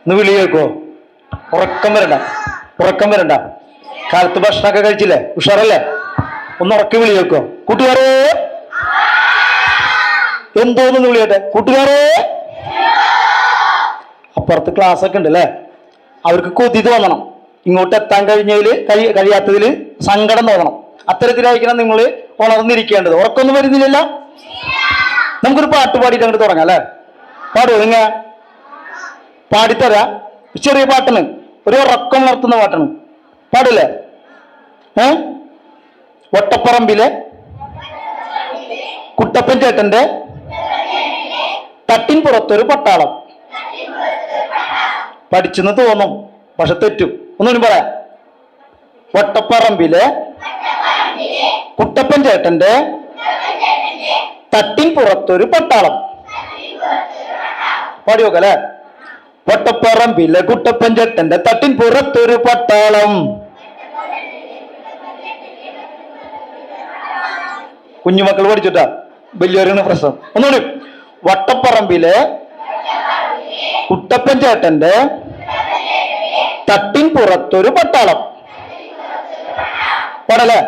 ഒന്ന് വിളി കേൾക്കോ? ഉറക്കം വരണ്ട, ഉറക്കം വരണ്ട. കാലത്ത് ഭക്ഷണമൊക്കെ കഴിച്ചില്ലേ? ഉഷാറല്ലേ? ഒന്ന് ഉറക്കി വിളി കേൾക്കോ? കൂട്ടുകാരേ, എന്തോന്ന് വിളിയട്ടെ? കൂട്ടുകാരേ, അപ്പുറത്ത് ക്ലാസ് ഒക്കെ ഉണ്ട് അല്ലേ? അവർക്ക് കൊതി തോന്നണം, ഇങ്ങോട്ട് എത്താൻ കഴിയാത്തതിൽ സങ്കടം തോന്നണം. അത്തരത്തിലായിരിക്കണം നിങ്ങൾ ഉണർന്നിരിക്കേണ്ടത്. ഉറക്കൊന്നും വരുന്നില്ല. നമുക്കൊരു പാട്ട് പാടിയിട്ട് അങ്ങോട്ട് തുടങ്ങാം അല്ലേ? പാടുമോ? നിങ്ങ പാടിത്തരാ. ചെറിയ പാട്ടാണ്, ഒരു ഉറക്കം ഉണർത്തുന്ന പാട്ടാണ്. പാടില്ലേ? വട്ടപ്പറമ്പിലെ കുട്ടപ്പൻ ചേട്ടന്റെ തട്ടിൻ പുറത്തൊരു പട്ടാളം. പഠിച്ചെന്ന് തോന്നും, പക്ഷെ തെറ്റും. ഒന്നുകൂടി പറയാം. വട്ടപ്പറമ്പിലെ കുട്ടപ്പൻ ചേട്ടന്റെ തട്ടിൻ പുറത്തൊരു പട്ടാളം. പാടി നോക്കല്ലേ? വട്ടപ്പറമ്പിലെ കുട്ടപ്പൻ ചേട്ടന്റെ തട്ടിൻ പുറത്തൊരു പട്ടാളം. കുഞ്ഞുമക്കൾ പഠിച്ചിട്ടാ, വലിയൊരു പ്രശ്നം. ഒന്നുകൂടി. വട്ടപ്പറമ്പിലെ കുട്ടപ്പൻ ചേട്ടന്റെ തട്ടിൻ പുറത്തൊരു പട്ടാളം. പാടല്ലേ?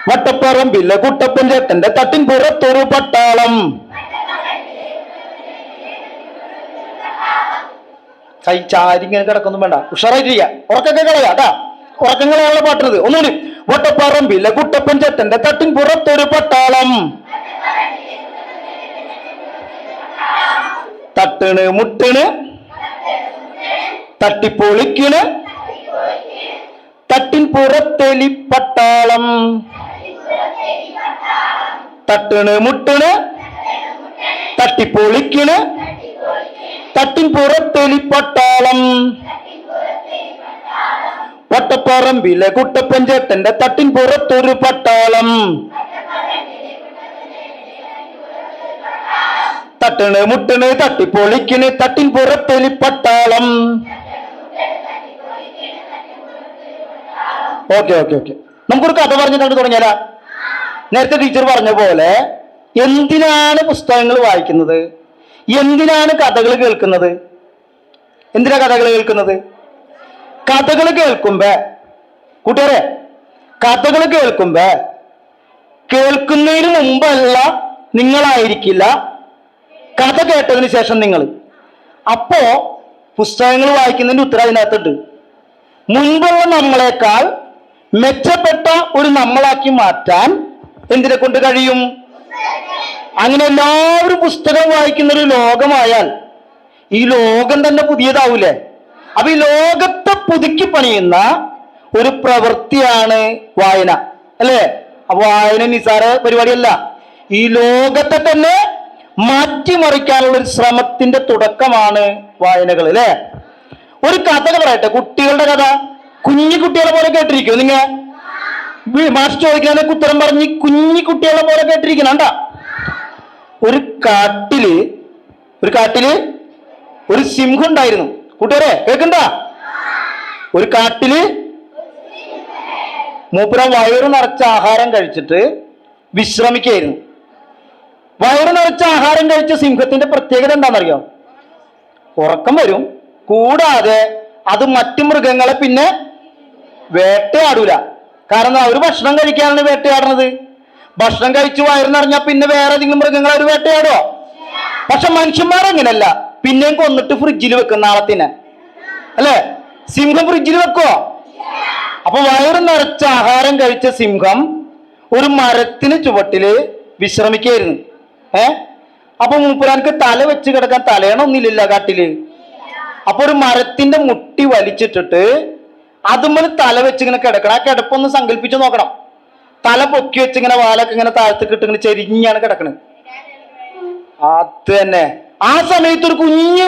വട്ടപ്പറമ്പിലെ കുട്ടപ്പൻ ചേട്ടന്റെ തട്ടിൻ പുറത്തൊരു പട്ടാളം. കൈ ചാരി ഇങ്ങനെ കിടക്കൊന്നും വേണ്ട, ഉഷാറായിട്ടിരിക്കുക. ഉറക്കൊക്കെ കളയാട്ടാ, ഉറക്കങ്ങളെയുള്ള പാട്ടുന്നത്. ഒന്നുകൂടി. വട്ടപ്പറമ്പിലെ കുട്ടപ്പൻ ചേട്ടന്റെ തട്ടിൻ പുറത്തൊരു പട്ടാളം. തട്ടണ് മുട്ടണ് തട്ടിപ്പൊളിക്കണ് തട്ടിൻ പുറത്തെലി പട്ടാളം. തട്ടണ് മുട്ടണ് തട്ടിപ്പൊളിക്കണ് തട്ടിൻ പുറത്തെലി പട്ടാളം. വട്ടപ്പറമ്പിലെ കുട്ടപ്പൻ ചേട്ടന്റെ തട്ടിൻ പുറത്തൊരു പട്ടാളം. തട്ടണ് മുട്ടണ് തട്ടിപ്പൊളിക്കണ് തട്ടിൻ പുറത്തെലി പട്ടാളം. Okay okay okay. നമുക്കൊരു കഥ പറഞ്ഞിട്ട് തുടങ്ങിയാലോ? നേരത്തെ ടീച്ചർ പറഞ്ഞ പോലെ എന്തിനാണ് പുസ്തകങ്ങൾ വായിക്കുന്നത്? എന്തിനാണ് കഥകൾ കേൾക്കുന്നത്? എന്തിനാ കഥകൾ കേൾക്കുന്നത്? കഥകൾ കേൾക്കുമ്പോ കൂട്ടുകാരെ, കഥകൾ കേൾക്കുമ്പോ കേൾക്കുന്നതിന് മുമ്പല്ല നിങ്ങളായിരിക്കില്ല കഥ കേട്ടതിന് ശേഷം നിങ്ങൾ. അപ്പോ പുസ്തകങ്ങൾ വായിക്കുന്നതിന്റെ ഉത്തരം അതിനകത്തുണ്ട്. മുൻപുള്ള നമ്മളെക്കാൾ മെച്ചപ്പെട്ട ഒരു നമ്മളാക്കി മാറ്റാൻ എന്തിനെ കൊണ്ട് കഴിയും? അങ്ങനെ എല്ലാവരും പുസ്തകം വായിക്കുന്ന ഒരു ലോകമായാൽ ഈ ലോകം തന്നെ പുതിയതാവൂലേ? അപ്പൊ ഈ ലോകത്തെ പുതുക്കി പണിയുന്ന ഒരു പ്രവൃത്തിയാണ് വായന, അല്ലേ? അപ്പൊ വായന നിസാര പരിപാടിയല്ല. ഈ ലോകത്തെ തന്നെ മാറ്റിമറിക്കാനുള്ള ഒരു ശ്രമത്തിന്റെ തുടക്കമാണ് വായനകൾ, അല്ലേ? ഒരു കഥ പറയട്ടെ, കുട്ടികളുടെ കഥ. കുഞ്ഞി കുട്ടികളെ പോലെ കേട്ടിരിക്കും നിങ്ങ? മാഷ് ചോദിക്കാനൊക്കെ ഉത്തരം പറഞ്ഞ് കുഞ്ഞി കുട്ടികളെ പോലെ കേട്ടിരിക്കണണ്ട. ഒരു കാട്ടില് ഒരു സിംഹം ഉണ്ടായിരുന്നു. കൂട്ടുകാരെ കേൾക്കണ്ട? ഒരു കാട്ടില് മൂപ്പര വയറ് നിറച്ച ആഹാരം കഴിച്ചിട്ട് വിശ്രമിക്കായിരുന്നു. വയറ് നിറച്ച ആഹാരം കഴിച്ച സിംഹത്തിന്റെ പ്രത്യേകത എന്താണെന്നറിയോ? ഉറക്കം വരും, കൂടാതെ അത് മറ്റു മൃഗങ്ങളെ പിന്നെ വേട്ടയാടൂല. കാരണം അവർ ഭക്ഷണം കഴിക്കാനാണ് വേട്ടയാടുന്നത്. ഭക്ഷണം കഴിച്ച് വയറ് നിറഞ്ഞാൽ പിന്നെ വേറെ ഏതെങ്കിലും മൃഗങ്ങളെ അവർ വേട്ടയാടോ? പക്ഷെ മനുഷ്യന്മാരങ്ങനല്ല, പിന്നെയും കൊന്നിട്ട് ഫ്രിഡ്ജിൽ വെക്കും നാളത്തിന്, അല്ലേ? സിംഹം ഫ്രിഡ്ജിൽ വെക്കുവോ? അപ്പൊ വയറ് നിറച്ച ആഹാരം കഴിച്ച സിംഹം ഒരു മരത്തിന് ചുവട്ടില് വിശ്രമിക്കായിരുന്നു. അപ്പൊ മൂപ്പരാർക്ക് തല വെച്ച് കിടക്കാൻ തലയണൊന്നുമില്ല കാട്ടില്. അപ്പൊ ഒരു മരത്തിന്റെ മുട്ടി വലിച്ചിട്ടിട്ട് അതുമ്മല് തല വെച്ചിങ്ങനെ കിടക്കണം. ആ കിടപ്പൊന്ന് സങ്കല്പിച്ച് നോക്കണം. തല പൊക്കി വെച്ചിങ്ങനെ വാലൊക്കെ ഇങ്ങനെ താഴത്തേക്ക് ഇട്ട് ഇങ്ങനെ ചെരിഞ്ഞാണ് കിടക്കണത്. അത് തന്നെ. ആ സമയത്ത് ഒരു കുഞ്ഞു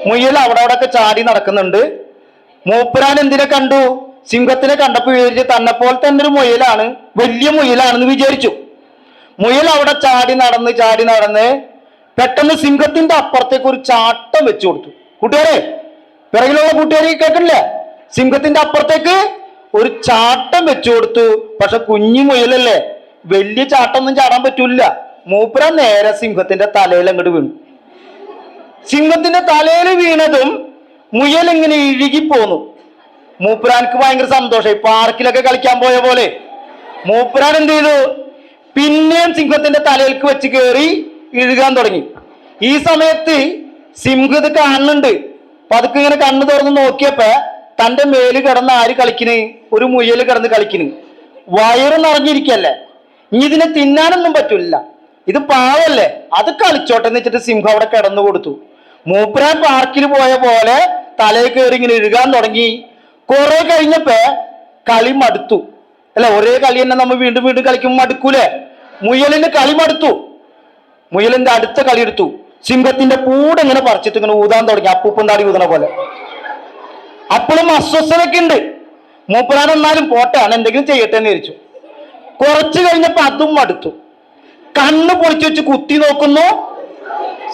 മുയൽ അവിടെ ഒക്കെ ചാടി നടക്കുന്നുണ്ട്. മൂപ്പരാൻ എന്തിനെ കണ്ടു? സിംഹത്തിനെ കണ്ടപ്പോ വിചാരിച്ചു തന്നെപ്പോലെ തന്നെ ഒരു മുയലാണ്, വലിയ മുയലാണെന്ന് വിചാരിച്ചു. മുയൽ അവിടെ ചാടി നടന്ന് പെട്ടെന്ന് സിംഹത്തിന്റെ അപ്പുറത്തേക്ക് ഒരു ചാട്ടം വെച്ചു കൊടുത്തു. കൂട്ടുകാരെ, പിറകിലുള്ള കൂട്ടുകാരെ കേൾക്കണില്ലേ? സിംഹത്തിന്റെ അപ്പുറത്തേക്ക് ഒരു ചാട്ടം വെച്ചു കൊടുത്തു. പക്ഷെ കുഞ്ഞു മുയലല്ലേ, വലിയ ചാട്ടം ഒന്നും ചാടാൻ പറ്റൂല. മൂപ്പര നേരെ സിംഹത്തിന്റെ തലയിൽ അങ്ങോട്ട് വീണു. സിംഹത്തിന്റെ തലയിൽ വീണതും മുയൽ ഇങ്ങനെ ഇഴുകിപ്പോന്നു. മൂപ്പരാൻക്ക് ഭയങ്കര സന്തോഷമായി. പാർക്കിലൊക്കെ കളിക്കാൻ പോയ പോലെ മൂപ്പരാൻ എന്ത് ചെയ്തു? പിന്നെയും സിംഹത്തിന്റെ തലയിലേക്ക് വെച്ച് കയറി ഇഴുകാൻ തുടങ്ങി. ഈ സമയത്ത് സിംഹം ഇത് കാണുന്നുണ്ട്. പതുക്കെ ഇങ്ങനെ കണ്ണു തുറന്ന് നോക്കിയപ്പോ തന്റെ മേല് കിടന്ന് ആര് കളിക്കണ്? ഒരു മുയൽ കിടന്ന് കളിക്കണ്. വയറ് നിറഞ്ഞിരിക്കല്ലേ, ഇനി ഇതിനെ തിന്നാനൊന്നും പറ്റില്ല, ഇത് പാവല്ലേ, അത് കളിച്ചോട്ടെ എന്ന് വെച്ചിട്ട് സിംഹം അവിടെ കിടന്നു കൊടുത്തു. മൂപ്പരാൻ പാർക്കിൽ പോയ പോലെ തലയിൽ കയറി ഇങ്ങനെ ഇഴുകാൻ തുടങ്ങി. കുറെ കഴിഞ്ഞപ്പോ കളി മടുത്തു. അല്ലെ, ഒരേ കളി തന്നെ നമ്മൾ വീണ്ടും വീണ്ടും കളിക്കുമ്പോൾ മടുക്കൂലേ? മുയലിന് കളി മടുത്തു. മുയലിന്റെ അടുത്ത കളി എടുത്തു. സിംഹത്തിന്റെ പൂടെ ഇങ്ങനെ പറിച്ചിട്ട് ഇങ്ങനെ ഊതാൻ തുടങ്ങി, അപ്പൂപ്പൻ താടി ഊതണ പോലെ. അപ്പോഴും അസ്വസ്ഥതയൊക്കെ ഉണ്ട്. മൂപ്പരാൻ എന്നാലും പോട്ടെ, ആണ് എന്തെങ്കിലും ചെയ്യട്ടെ എന്ന് വിചാരിച്ചു. കുറച്ചു കഴിഞ്ഞപ്പോ അതും മടുത്തു. കണ്ണ് പൊളിച്ചു വെച്ച് കുത്തി നോക്കുന്നു.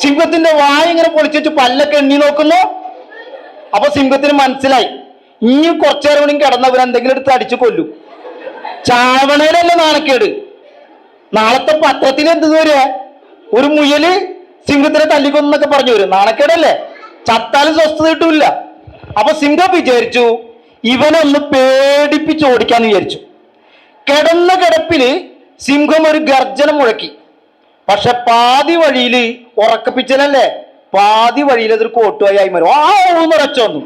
സിംഹത്തിന്റെ വായ ഇങ്ങനെ പൊളിച്ചു വെച്ച് പല്ലൊക്കെ എണ്ണി നോക്കുന്നു. അപ്പൊ സിംഹത്തിന് മനസ്സിലായി, ഇനി കുറച്ചു നേരം കൂടി കിടന്നവരെന്തെങ്കിലും എടുത്ത് അടിച്ചു കൊല്ലും. ചാവണേലല്ലേ നാണക്കേട്. നാളത്തെ പത്രത്തിൽ എന്ത് വരിക? ഒരു മുയല് സിംഹത്തിനെ തല്ലിക്കൊന്നൊക്കെ പറഞ്ഞു വരും. നാണക്കേടല്ലേ? ചത്താലും സ്വസ്ഥത കിട്ടൂല്ല. അപ്പൊ സിംഹം വിചാരിച്ചു ഇവനൊന്ന് പേടിപ്പിച്ച് ഓടിക്കാന്ന് വിചാരിച്ചു. കിടന്ന കിടപ്പില് സിംഹം ഒരു ഗർജനം മുഴക്കി. പക്ഷെ പാതി വഴിയിൽ ഉറക്കപ്പിച്ചലല്ലേ, പാതി വഴിയിൽ അതൊരു കോട്ടുവായി മരം ഉറച്ചു വന്നു.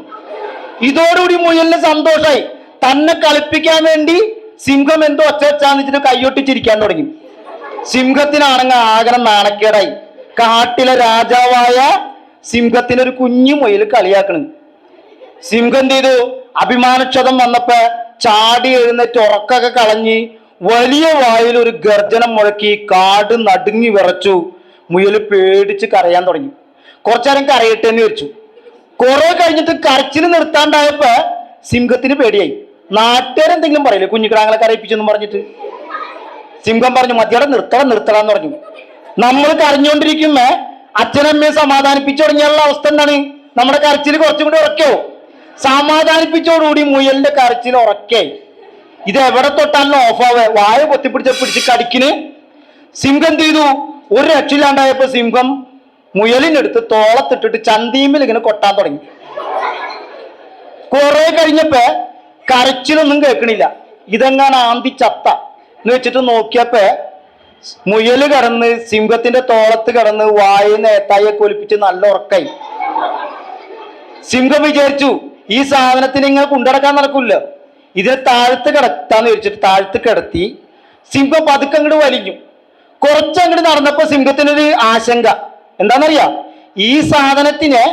ഇതോടുകൂടി മുയലിന് സന്തോഷമായി. തന്നെ കളിപ്പിക്കാൻ വേണ്ടി സിംഹം എന്തോ ഒച്ച വെച്ചാന്ന് വെച്ചിട്ട് കൈയൊട്ടിച്ചിരിക്കാൻ തുടങ്ങി. സിംഹത്തിനാണെങ്കിൽ ആകണം നാണക്കേടായി. കാട്ടിലെ രാജാവായ സിംഹത്തിനൊരു കുഞ്ഞു മുയൽ കളിയാക്കണ്. സിംഹം എന്ത് ചെയ്തു? അഭിമാനക്ഷതം വന്നപ്പോ ചാടി എഴുന്നേറ്റ് ഉറക്കൊക്കെ കളഞ്ഞ് വലിയ വായിൽ ഒരു ഗർജനം മുഴക്കി. കാട് നടുങ്ങി വിറച്ചു. മുയൽ പേടിച്ച് കരയാൻ തുടങ്ങി. കുറച്ചേരം കരയട്ടെ എന്ന് വെച്ചു. കുറെ കഴിഞ്ഞിട്ട് കരച്ചില് നിർത്താണ്ടായപ്പോ സിംഹത്തിന് പേടിയായി. നാട്ടുകാരെന്തെങ്കിലും പറയില്ലേ കുഞ്ഞിക്കിടാങ്ങളെ കരയിപ്പിച്ചെന്നും പറഞ്ഞിട്ട്. സിംഹം പറഞ്ഞു മതിയുടെ നിർത്തടാന്ന് പറഞ്ഞു. നമ്മൾ കരഞ്ഞുകൊണ്ടിരിക്കുമ്പോ അച്ഛനമ്മയെ സമാധാനിപ്പിച്ചു തുടങ്ങിയുള്ള അവസ്ഥ എന്താണ്? നമ്മുടെ കരച്ചിൽ കുറച്ചും കൂടി ഉറക്കോ? സമാധാനിപ്പിച്ചോടുകൂടി മുയലിന്റെ കരച്ചിൽ ഉറക്കായി. ഇത് എവിടെ തൊട്ടാലും ഓഫാവേ, വായ പിടിച്ച് കടിക്കിന്. സിംഹം എന്ത് ചെയ്തു? ഒരു രക്ഷയില്ലാണ്ടായപ്പോ സിംഹം മുയലിനെടുത്ത് തോളത്തിട്ടിട്ട് ചന്തീമിൽ ഇങ്ങനെ കൊട്ടാൻ തുടങ്ങി. കുറെ കഴിഞ്ഞപ്പോ കരച്ചിലൊന്നും കേൾക്കണില്ല. ഇതെങ്ങാണ് ആന്തി ചത്ത എന്ന് വെച്ചിട്ട് നോക്കിയപ്പോ മുയല് കിടന്ന് സിംഹത്തിന്റെ തോളത്ത് കിടന്ന് വായ നേത്തായെ കൊലിപ്പിച്ച് നല്ല ഉറക്കായി. സിംഹം വിചാരിച്ചു ഈ സാധനത്തിന് ഇങ്ങനെ കൊണ്ടടക്കാൻ നടക്കില്ല, ഇതിനെ താഴ്ത്ത് കിടത്താന്ന് വെച്ചിട്ട് താഴ്ത്ത് കിടത്തി. സിംഹം പതുക്കെ അങ്ങോട്ട് വലിഞ്ഞു. കുറച്ചങ്ങോട്ട് നടന്നപ്പോ സിംഹത്തിനൊരു ആശങ്ക. എന്താണെന്നറിയാം? ഈ സാധനത്തിനെ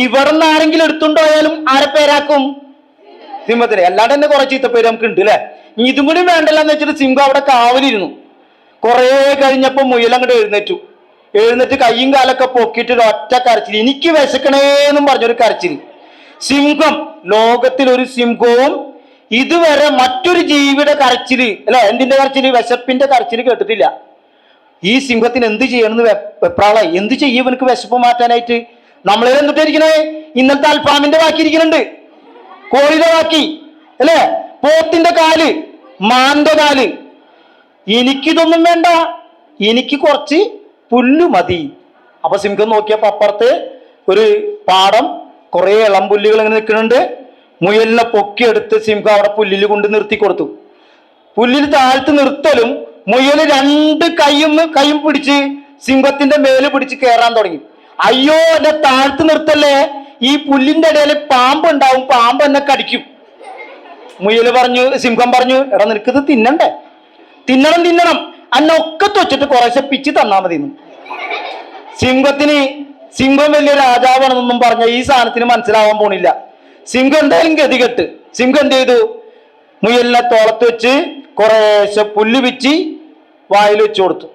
ഇവിടെ നിന്ന് ആരെങ്കിലും എടുത്തുകൊണ്ടുപോയാലും ആരെ പേരാക്കും? സിംഹത്തിന്. അല്ലാണ്ട് തന്നെ കുറെ ചീത്തപ്പേര് നമുക്ക് ഉണ്ട് അല്ലെ. ഇതും കൂടി വേണ്ടല്ലെന്ന് വെച്ചിട്ട് സിംഹം അവിടെ കാവലിരുന്നു. കുറെ കഴിഞ്ഞപ്പോ മുയൽ അങ്ങോട്ട് എഴുന്നേറ്റ് കയ്യും കാലൊക്കെ പൊക്കിയിട്ട് ഒറ്റ കരച്ചിൽ. എനിക്ക് വിശക്കണേന്നും പറഞ്ഞൊരു കരച്ചിൽ. സിംഹം, ലോകത്തിലൊരു സിംഹവും ഇതുവരെ മറ്റൊരു ജീവിയുടെ കരച്ചില് അല്ലെ, എന്തിന്റെ കരച്ചില്? വിശപ്പിന്റെ കരച്ചില് കേട്ടിട്ടില്ല. ഈ സിംഹത്തിന് എന്ത് ചെയ്യണമെന്ന് വെപ്രാളായി. എന്ത് ചെയ്യും ഇവനക്ക് വിശപ്പ് മാറ്റാനായിട്ട്? നമ്മളെ എന്തിട്ടിരിക്കണേ? ഇന്നത്തെ അൽഫാമിന്റെ ബാക്കി ഇരിക്കുന്നുണ്ട്, കോഴിയുടെ ബാക്കി അല്ലെ, പോത്തിന്റെ കാല്, മാന്റെ കാല്. എനിക്കിതൊന്നും വേണ്ട, എനിക്ക് കുറച്ച് പുല്ല് മതി. അപ്പൊ സിംഹം നോക്കിയപ്പോ അപ്പുറത്ത് ഒരു പാടം, കുറെ ഇളം പുല്ലുകൾ ഇങ്ങനെ നിൽക്കുന്നുണ്ട്. മുയലിനെ പൊക്കിയെടുത്ത് സിംഹം അവിടെ പുല്ലിൽ കൊണ്ട് നിർത്തി കൊടുത്തു. പുല്ലിൽ താഴ്ത്ത് നിർത്തലും മുയൽ രണ്ട് കൈയും പിടിച്ച് സിംഹത്തിന്റെ മേല് പിടിച്ച് കയറാൻ തുടങ്ങി. അയ്യോ എന്നെ താഴ്ത്ത് നിർത്തല്ലേ, ഈ പുല്ലിന്റെ ഇടയിൽ പാമ്പ് ഉണ്ടാവും, പാമ്പ് എന്നെ കടിക്കും. സിംഹം പറഞ്ഞു എടാ നിനക്കിത് തിന്നണ്ടേ? തിന്നണം, അന്നൊക്കെ തൊച്ചിട്ട് കുറേശ്ശെ പിച്ച് തന്നാ മതി. സിംഹം വലിയ രാജാവാണെന്നൊന്നും പറഞ്ഞ ഈ സാധനത്തിന് മനസ്സിലാവാൻ പോണില്ല. സിംഹം എന്തായാലും ഗതികെട്ട്. സിംഹം എന്ത് ചെയ്തു? മുയലിനെ തോളത്ത് വെച്ച് കുറേശ്ശെ പുല്ല് പിച്ചി വായിൽ വെച്ചു കൊടുത്തു.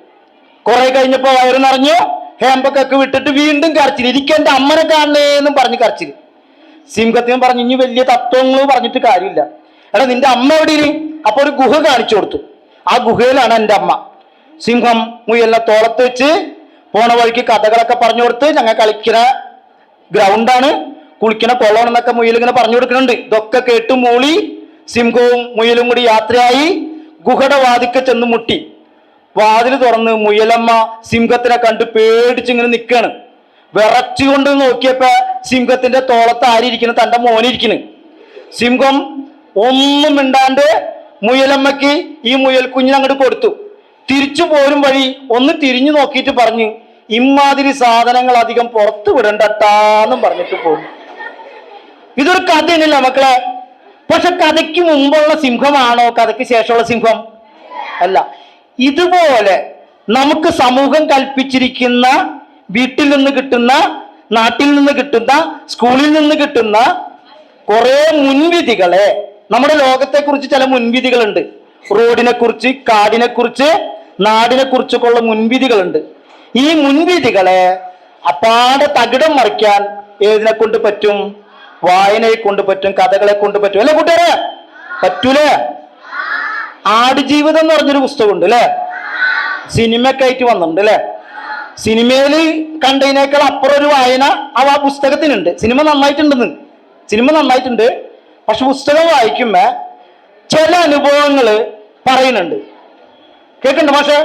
കുറെ കഴിഞ്ഞപ്പോ വയറ് നിറഞ്ഞു. ഹേമ്പൊക്കെ വിട്ടിട്ട് വീണ്ടും കരച്ചിൽ. ഇരിക്കെന്റെ അമ്മനെ കാണണേന്നും പറഞ്ഞ് കരച്ചിൽ. സിംഹത്തിന് പറഞ്ഞു ഇനി വലിയ തത്വങ്ങൾ പറഞ്ഞിട്ട് കാര്യമില്ല, എടാ നിന്റെ അമ്മ എവിടെയും? അപ്പൊ ഒരു ഗുഹ കാണിച്ചു കൊടുത്തു. ആ ഗുഹയിലാണ് എൻ്റെ അമ്മ. സിംഹം മുയലിനെ തോളത്ത് വെച്ച് പോണ വഴിക്ക് കഥകളൊക്കെ പറഞ്ഞു കൊടുത്ത്, ഞങ്ങൾ കളിക്കുന്ന ഗ്രൗണ്ടാണ്, കുളിക്കണ കൊള്ളണമെന്നൊക്കെ മുയൽ ഇങ്ങനെ പറഞ്ഞു കൊടുക്കുന്നുണ്ട്. ഇതൊക്കെ കേട്ട് മൂളി സിംഹവും മുയലും കൂടി യാത്രയായി ഗുഹയുടെ വാതിക്കെ ചെന്ന് മുട്ടി. വാതിൽ തുറന്ന് മുയലമ്മ സിംഹത്തിനെ കണ്ട് പേടിച്ചിങ്ങനെ നിൽക്കാണ്. വിറച്ചുകൊണ്ട് നോക്കിയപ്പോ സിംഹത്തിന്റെ തോളത്ത് ആരിയിരിക്കുന്നു? തന്റെ മോനിരിക്കുന്നു. സിംഹം ഒന്നും മിണ്ടാണ്ട് മുയലമ്മയ്ക്ക് ഈ മുയൽ കുഞ്ഞിനെ അങ്ങോട്ട് കൊടുത്തു. തിരിച്ചു പോരും വഴി ഒന്ന് തിരിഞ്ഞു നോക്കിയിട്ട് പറഞ്ഞു, ഇമാതിരി സാധനങ്ങൾ അധികം പുറത്തു വിടണ്ടട്ടാന്നും പറഞ്ഞിട്ട് പോകും. ഇതൊരു കഥയല്ല മക്കളെ. പക്ഷെ കഥയ്ക്ക് മുമ്പുള്ള സിംഹമാണോ കഥയ്ക്ക് ശേഷമുള്ള സിംഹം? അല്ല. ഇതുപോലെ നമുക്ക് സമൂഹം കൽപ്പിച്ചിരിക്കുന്ന, വീട്ടിൽ നിന്ന് കിട്ടുന്ന, നാട്ടിൽ നിന്ന് കിട്ടുന്ന, സ്കൂളിൽ നിന്ന് കിട്ടുന്ന കുറെ മുൻവിധികളെ, നമ്മുടെ ലോകത്തെക്കുറിച്ച് ചില മുൻവിധികളുണ്ട്. റോഡിനെ കുറിച്ച്, കാടിനെ കുറിച്ച്, നാടിനെ കുറിച്ചൊക്കെ ഉള്ള മുൻവിധികളുണ്ട്. ഈ മുൻവിധികളെ അപ്പാടെ തകിടം മറിക്കാൻ ഏതിനെ കൊണ്ട് പറ്റും? വായനയെ കൊണ്ട് പറ്റും, കഥകളെ കൊണ്ട് പറ്റും. അല്ലെ കൂട്ടുകാരെ? പറ്റൂലേ? ആടുജീവിതം എന്ന് പറഞ്ഞൊരു പുസ്തകമുണ്ട് അല്ലെ, സിനിമയൊക്കെ ആയിട്ട് വന്നിട്ടുണ്ട് അല്ലെ. സിനിമയിൽ കണ്ടതിനേക്കാൾ അപ്പുറം ഒരു വായന ആ പുസ്തകത്തിനുണ്ട്. സിനിമ നന്നായിട്ടുണ്ട്. പക്ഷെ പുസ്തകം വായിക്കുമ്പോ ചില അനുഭവങ്ങൾ പറയുന്നുണ്ട്. കേൾക്കണ്ട പക്ഷെ